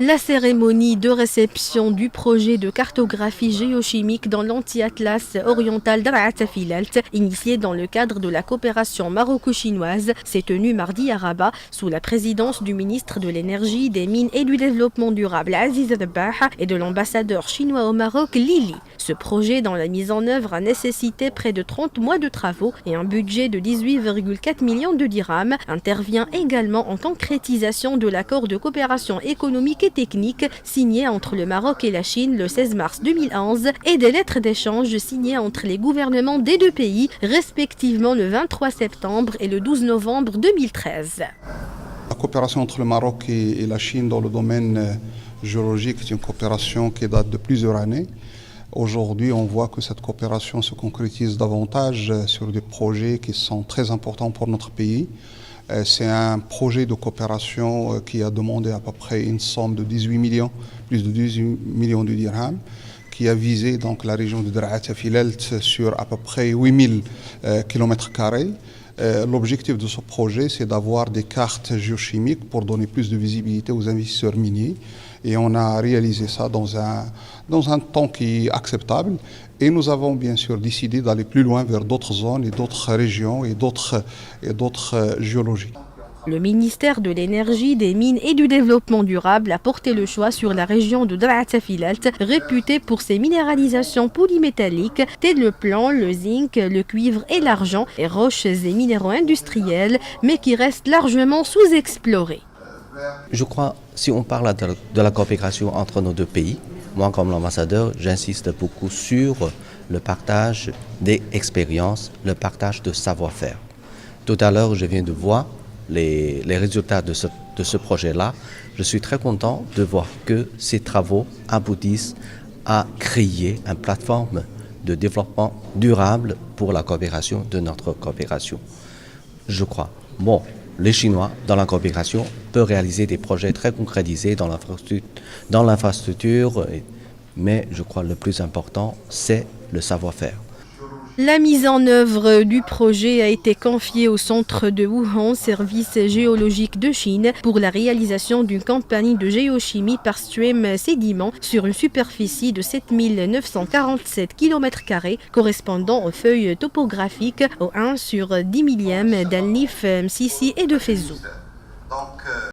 La cérémonie de réception du projet de cartographie géochimique dans l'anti-atlas oriental d'Ar'at Filalt, initié dans le cadre de la coopération maroco-chinoise, s'est tenue mardi à Rabat sous la présidence du ministre de l'Énergie, des Mines et du Développement durable Aziz Dabah et de l'ambassadeur chinois au Maroc Lili. Ce projet, dans la mise en œuvre, a nécessité près de 30 mois de travaux et un budget de 18,4 millions de dirhams, intervient également en concrétisation de l'accord de coopération économique et technique signé entre le Maroc et la Chine le 16 mars 2011 et des lettres d'échange signées entre les gouvernements des deux pays, respectivement le 23 septembre et le 12 novembre 2013. La coopération entre le Maroc et la Chine dans le domaine géologique est une coopération qui date de plusieurs années. Aujourd'hui, on voit que cette coopération se concrétise davantage sur des projets qui sont très importants pour notre pays. C'est un projet de coopération qui a demandé à peu près une somme de 18 millions, plus de 18 millions de dirhams, qui a visé donc la région de Dar'at Filalt sur à peu près 8000 km². L'objectif de ce projet, c'est d'avoir des cartes géochimiques pour donner plus de visibilité aux investisseurs miniers. Et on a réalisé ça dans un temps qui est acceptable. Et nous avons bien sûr décidé d'aller plus loin vers d'autres zones et d'autres régions et d'autres géologies. Le ministère de l'Énergie, des Mines et du Développement durable a porté le choix sur la région de Dar'at Filalt, réputée pour ses minéralisations polymétalliques, telles le plomb, le zinc, le cuivre et l'argent, et roches et minéraux industriels, mais qui restent largement sous-explorés. Je crois, si on parle de la coopération entre nos deux pays, moi comme l'ambassadeur, j'insiste beaucoup sur le partage des expériences, le partage de savoir-faire. Tout à l'heure, je viens de voir les résultats de ce projet-là. Je suis très content de voir que ces travaux aboutissent à créer une plateforme de développement durable pour la coopération de notre coopération. Je crois. Bon, les Chinois, dans la coopération, peuvent réaliser des projets très concrétisés dans l'infrastructure, mais je crois que le plus important, c'est le savoir-faire. La mise en œuvre du projet a été confiée au centre de Wuhan, service géologique de Chine, pour la réalisation d'une campagne de géochimie par stream sédiments sur une superficie de 7947 km², correspondant aux feuilles topographiques au 1 sur 10 millième d'Al-Nif, Msissi et de Fezou.